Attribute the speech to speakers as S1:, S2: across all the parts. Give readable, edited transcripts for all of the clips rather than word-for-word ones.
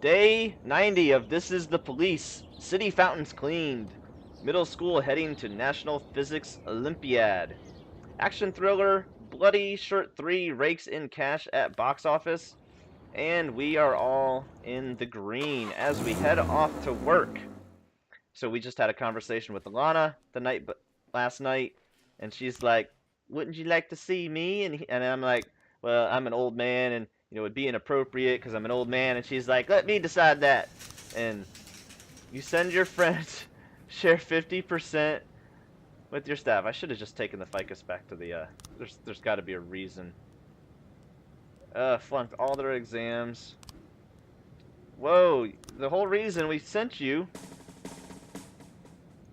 S1: Day 90 of This Is the Police. City fountains cleaned. Middle school heading to National Physics Olympiad. Action thriller Bloody Shirt 3 rakes in cash at box office. And we are all in the green as we head off to work. So we just had a conversation with Alana last night, and she's like, "Wouldn't you like to see me?" And I'm like, "Well, I'm an old man, and it'd be inappropriate because I'm an old man." And she's like, "Let me decide that." And you send your friends, share 50% with your staff. I should have just taken the ficus back to the. There's got to be a reason. Flunked all their exams. Whoa, the whole reason we sent you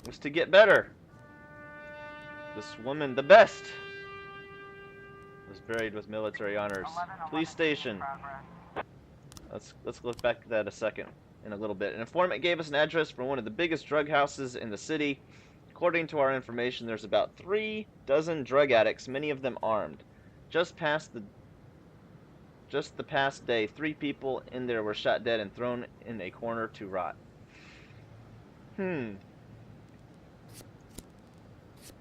S1: was to get better. This woman, the best, was buried with military honors. Police station. Let's look back at that in a little bit. An informant gave us an address for one of the biggest drug houses in the city. According to our information, there's about 3 dozen drug addicts, many of them armed. Just the past day, 3 people in there were shot dead and thrown in a corner to rot.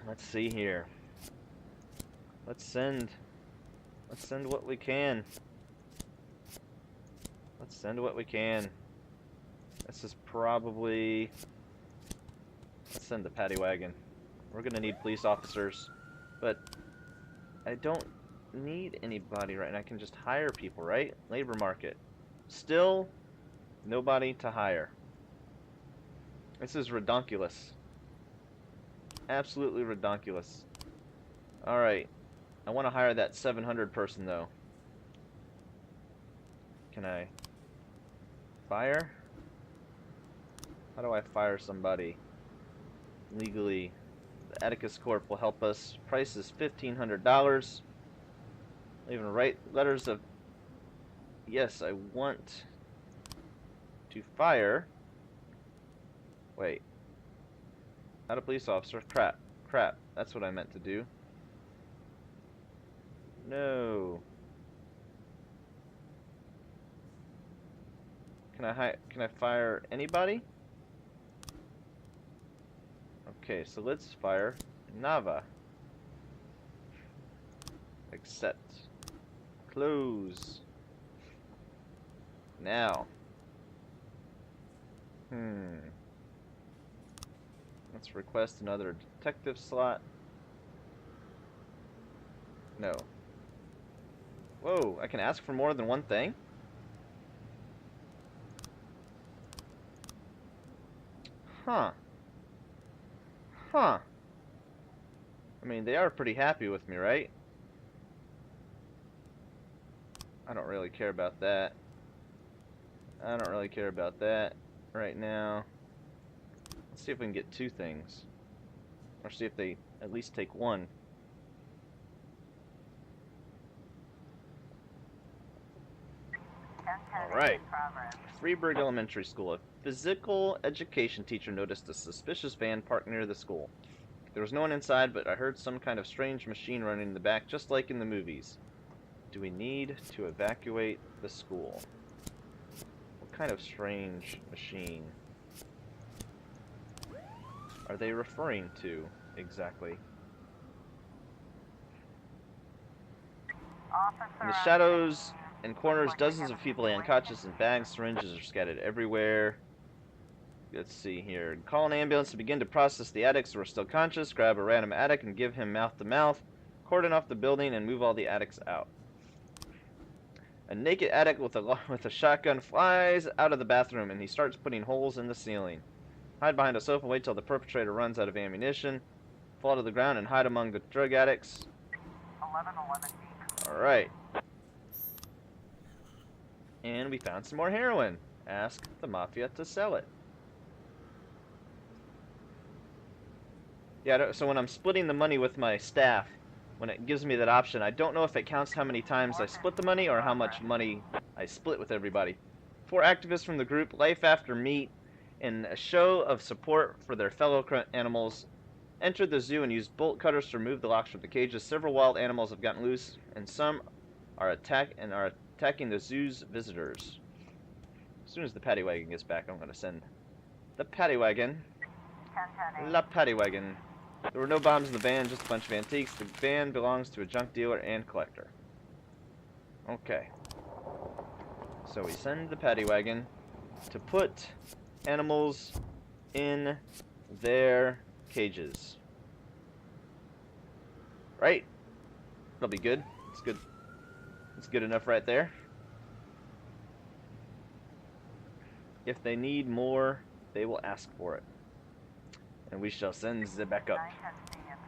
S1: Let's see here. Let's send what we can. Let's send what we can. This is probably... Let's send the paddy wagon. We're gonna need police officers, but I don't need anybody right now. I can just hire people, right? Labor market. Still, nobody to hire. This is redonkulous. Absolutely redonkulous. Alright. I want to hire that 700 person, though. Can I fire? How do I fire somebody legally? The Atticus Corp will help us. Price is $1,500. Even write letters of yes, I want to fire. Wait. Not a police officer. Crap. That's what I meant to do. No. Can I fire anybody? Okay, so let's fire Nava. Accept. Close. Now. Let's request another detective slot. No. Whoa, I can ask for more than one thing? Huh. I mean, they are pretty happy with me, right? I don't really care about that. I don't really care about that right now. Let's see if we can get 2 things. Or see if they at least take 1. Alright. Freeburg Elementary School. A physical education teacher noticed a suspicious van parked near the school. There was no one inside, but I heard some kind of strange machine running in the back, just like in the movies. Do we need to evacuate the school? What kind of strange machine are they referring to exactly? In the shadows and corners, dozens of people lay unconscious, and bags, syringes are scattered everywhere. Let's see here. Call an ambulance to begin to process the addicts who are still conscious. Grab a random addict and give him mouth-to-mouth. Cordon off the building and move all the addicts out. A naked addict with a shotgun flies out of the bathroom, and he starts putting holes in the ceiling. Hide behind a sofa and wait till the perpetrator runs out of ammunition. Fall to the ground and hide among the drug addicts. 1111 deep. Alright. And we found some more heroin. Ask the Mafia to sell it. Yeah, so when I'm splitting the money with my staff, when it gives me that option, I don't know if it counts how many times I split the money or how much money I split with everybody. 4 activists from the group Life After Meat, in a show of support for their fellow animals, entered the zoo and used bolt cutters to remove the locks from the cages. Several wild animals have gotten loose, and some are attacking the zoo's visitors. soon as the paddy wagon gets back, I'm gonna send the paddy wagon. La paddy wagon. There were no bombs in the van, just a bunch of antiques. The van belongs to a junk dealer and collector. Okay. So we send the paddy wagon to put animals in their cages. Right? That'll be good. It's good. It's good enough right there. If they need more, they will ask for it. And we shall send the back up.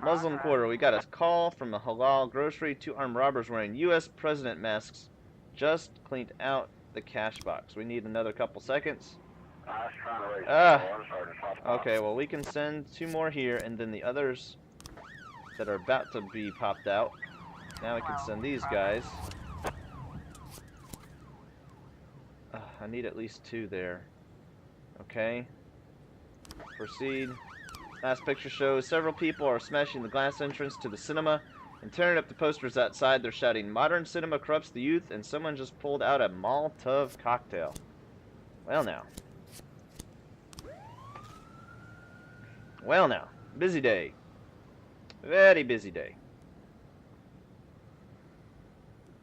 S1: Muslim Quarter. We got a call from a halal grocery. 2 armed robbers wearing U.S. president masks just cleaned out the cash box. We need another couple seconds. Okay, well we can send 2 more here, and then the others that are about to be popped out. Now we can send these guys. I need at least 2 there. Okay. Proceed. Last picture shows several people are smashing the glass entrance to the cinema and tearing up the posters outside. They're shouting, "Modern cinema corrupts the youth," and someone just pulled out a Molotov cocktail. Well now. Well now. Busy day. Very busy day.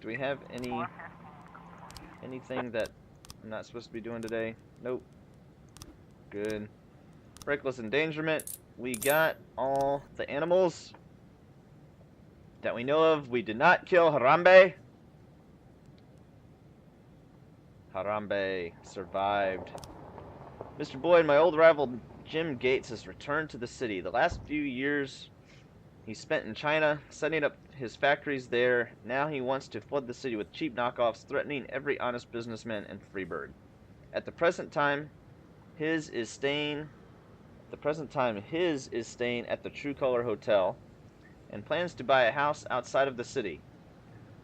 S1: Do we have anything that I'm not supposed to be doing today? Nope. Good. Reckless endangerment. We got all the animals that we know of. We did not kill Harambe. Harambe survived. Mr. Boyd, my old rival Jim Gates, has returned to the city. The last few years he spent in China, setting up his factories there. Now he wants to flood the city with cheap knockoffs, threatening every honest businessman in Freeburg. At the present time, his is staying at the True Color Hotel and plans to buy a house outside of the city.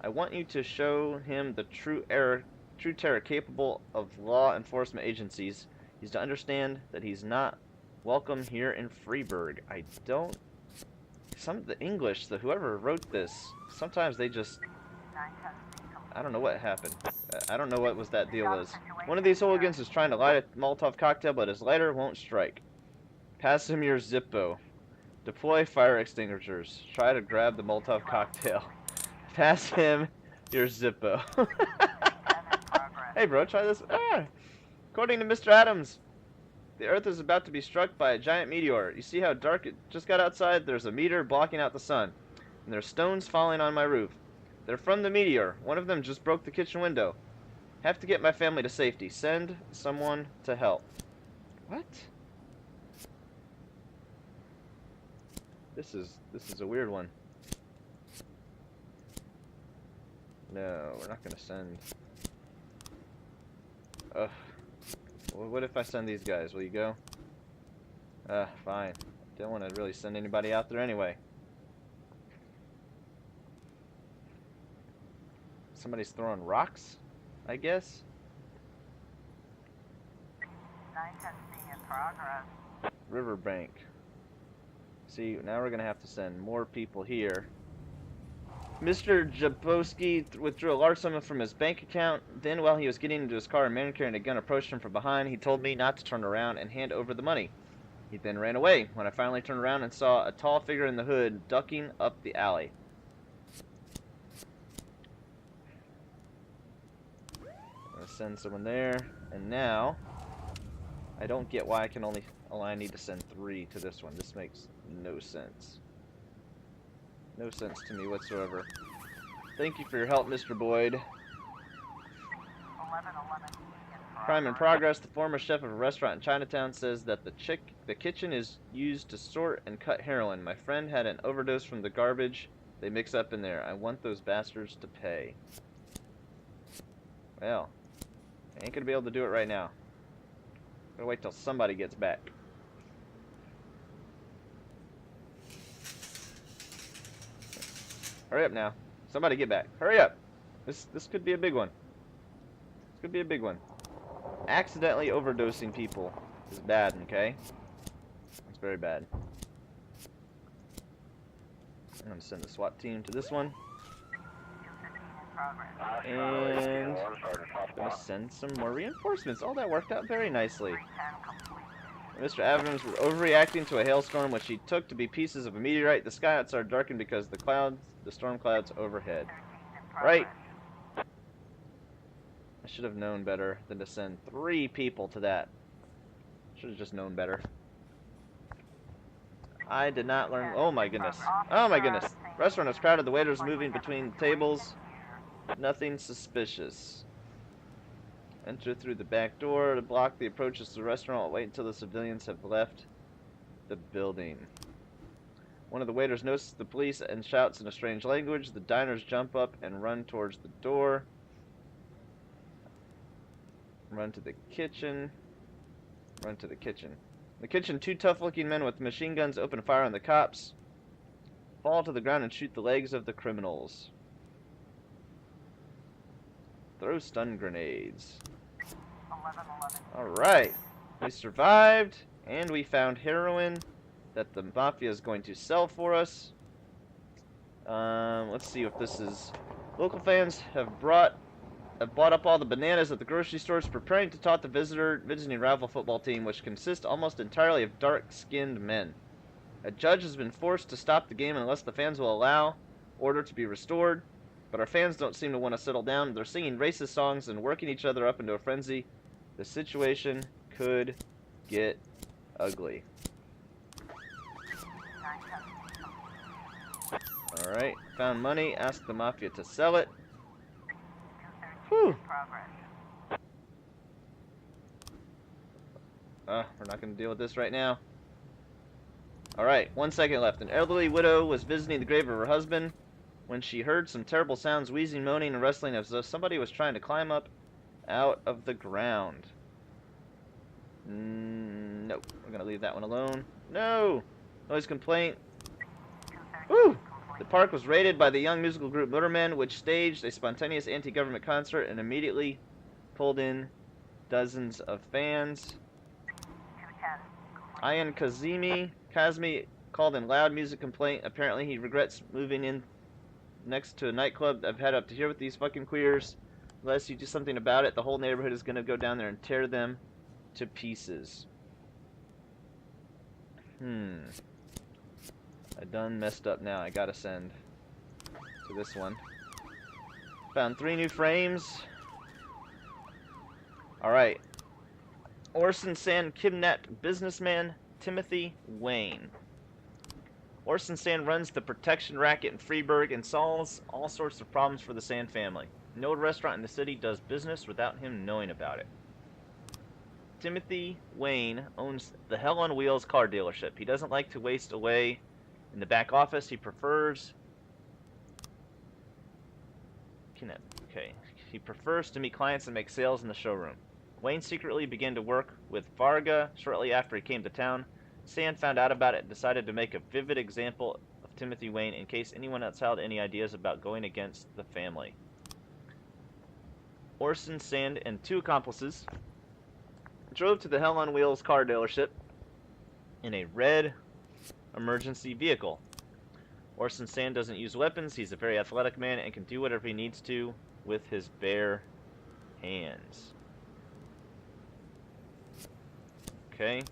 S1: I want you to show him the true terror capable of law enforcement agencies. He's to understand that he's not welcome here in Freeburg. I don't... Some of the English, whoever wrote this, sometimes they just... I don't know what happened. I don't know what that deal was. One of these hooligans is trying to light a Molotov cocktail, but his lighter won't strike. Pass him your Zippo. Deploy fire extinguishers. Try to grab the Molotov cocktail. Pass him your Zippo. Hey bro, try this. According to Mr. Adams, the Earth is about to be struck by a giant meteor. You see how dark it just got outside? There's a meteor blocking out the sun. And there's stones falling on my roof. They're from the meteor. One of them just broke the kitchen window. Have to get my family to safety. Send someone to help. What? This is a weird one. No, we're not gonna send. Ugh. Well, what if I send these guys? Will you go? Fine. Don't want to really send anybody out there anyway. Somebody's throwing rocks, I guess. In progress. Riverbank. See, now we're gonna have to send more people here. Mr. Jaboski withdrew a large sum from his bank account. Then, while he was getting into his car, a man carrying a gun approached him from behind. He told me not to turn around and hand over the money. He then ran away. When I finally turned around and saw a tall figure in the hood ducking up the alley. I'm gonna send someone there. And now, I don't get why I need to send 3 to this one. This makes no sense. No sense to me whatsoever. Thank you for your help, Mr. Boyd. Crime in progress. The former chef of a restaurant in Chinatown says that the kitchen is used to sort and cut heroin. My friend had an overdose from the garbage they mix up in there. I want those bastards to pay. Well, I ain't gonna be able to do it right now. Gotta wait till somebody gets back. Hurry up now. Somebody get back. Hurry up. This could be a big one. This could be a big one. Accidentally overdosing people is bad, okay? It's very bad. I'm going to send the SWAT team to this one. And gonna send some more reinforcements. Oh, that worked out very nicely. Mr. Adams was overreacting to a hailstorm, which he took to be pieces of a meteorite. The sky outside darkened because the storm clouds overhead. Right. I should have known better than to send 3 people to that. Should have just known better. I did not learn. Oh my goodness. Oh my goodness. Restaurant was crowded. The waiters moving between tables. Nothing suspicious. Enter through the back door to block the approaches to the restaurant. Wait until the civilians have left the building. One of the waiters notices the police and shouts in a strange language. The diners jump up and run towards the door. Run to the kitchen. Run to the kitchen. In the kitchen, 2 tough-looking men with machine guns open fire on the cops. Fall to the ground and shoot the legs of the criminals. Throw stun grenades. Alright. We survived, and we found heroin that the Mafia is going to sell for us. Let's see if this is... Local fans have bought up all the bananas at the grocery stores, preparing to taunt the visiting rival football team, which consists almost entirely of dark-skinned men. A judge has been forced to stop the game unless the fans will allow order to be restored. But our fans don't seem to want to settle down. They're singing racist songs and working each other up into a frenzy. The situation could get ugly. Alright, found money. Asked the Mafia to sell it. Whew. We're not going to deal with this right now. Alright, 1 second left. An elderly widow was visiting the grave of her husband when she heard some terrible sounds, wheezing, moaning, and wrestling as though somebody was trying to climb up out of the ground. Nope. We're going to leave that one alone. No! Noise complaint. Woo! The park was raided by the young musical group Motormen, which staged a spontaneous anti-government concert and immediately pulled in dozens of fans. Ayan Kazmi called in loud music complaint. Apparently he regrets moving in next to a nightclub. I've had up to here with these fucking queers. Unless you do something about it, the whole neighborhood is going to go down there and tear them to pieces. I done messed up now. I gotta send to this one. Found 3 new frames. Alright. Orson Sand kidnapped businessman Timothy Wayne. Orson Sand runs the protection racket in Freeburg and solves all sorts of problems for the Sand family. No restaurant in the city does business without him knowing about it. Timothy Wayne owns the Hell on Wheels car dealership. He doesn't like to waste away in the back office. He prefers... He prefers to meet clients and make sales in the showroom. Wayne secretly began to work with Varga shortly after he came to town. Sand found out about it and decided to make a vivid example of Timothy Wayne in case anyone else held any ideas about going against the family. Orson Sand and 2 accomplices drove to the Hell on Wheels car dealership in a red emergency vehicle. Orson Sand doesn't use weapons. He's a very athletic man and can do whatever he needs to with his bare hands. Okay.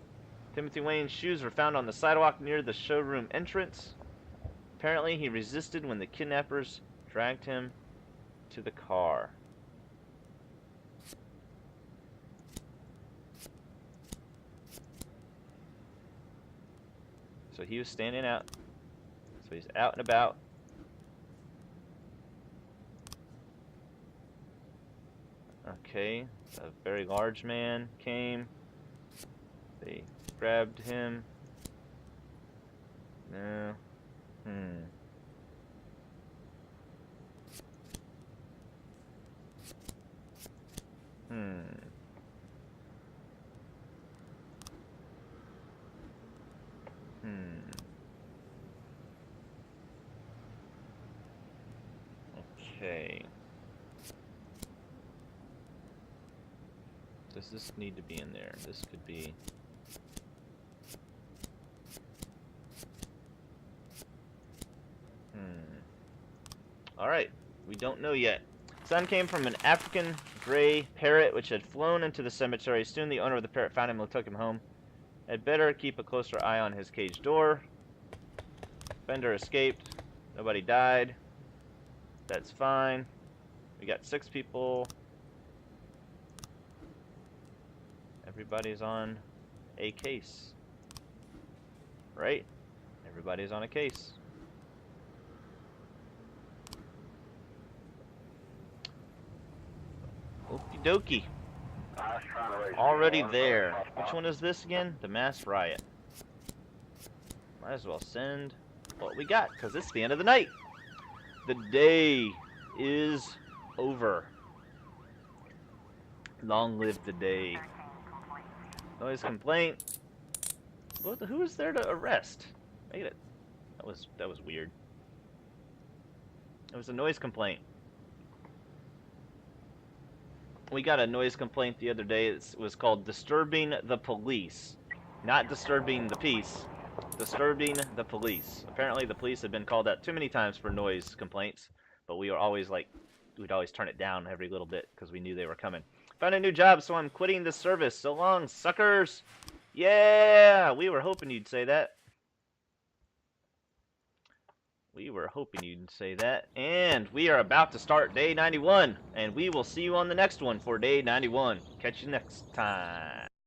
S1: Timothy Wayne's shoes were found on the sidewalk near the showroom entrance. Apparently, he resisted when the kidnappers dragged him to the car. So he was standing out. So he's out and about. Okay, a very large man came. They grabbed him. No. Okay. Does this need to be in there? This could be... Alright. We don't know yet. Sound came from an African gray parrot which had flown into the cemetery. Soon the owner of the parrot found him and took him home. I'd better keep a closer eye on his cage door. Fender escaped. Nobody died. That's fine. We got 6 people. Everybody's on a case. Right? Everybody's on a case. Okie dokie. Already there. Which one is this again? The mass riot. Might as well send what we got, because it's the end of the night. The day is over. Long live the day. Noise complaint. Who was there to arrest? Made it. That was weird. It was a noise complaint. We got a noise complaint the other day. It was called disturbing the police. Not disturbing the peace. Disturbing the police. Apparently the police have been called out too many times for noise complaints, but we were always like, we'd always turn it down every little bit because we knew they were coming. Found a new job, so I'm quitting the service. So long, suckers. Yeah, we were hoping you'd say that. We were hoping you'd say that. And we are about to start day 91. And we will see you on the next one for day 91. Catch you next time.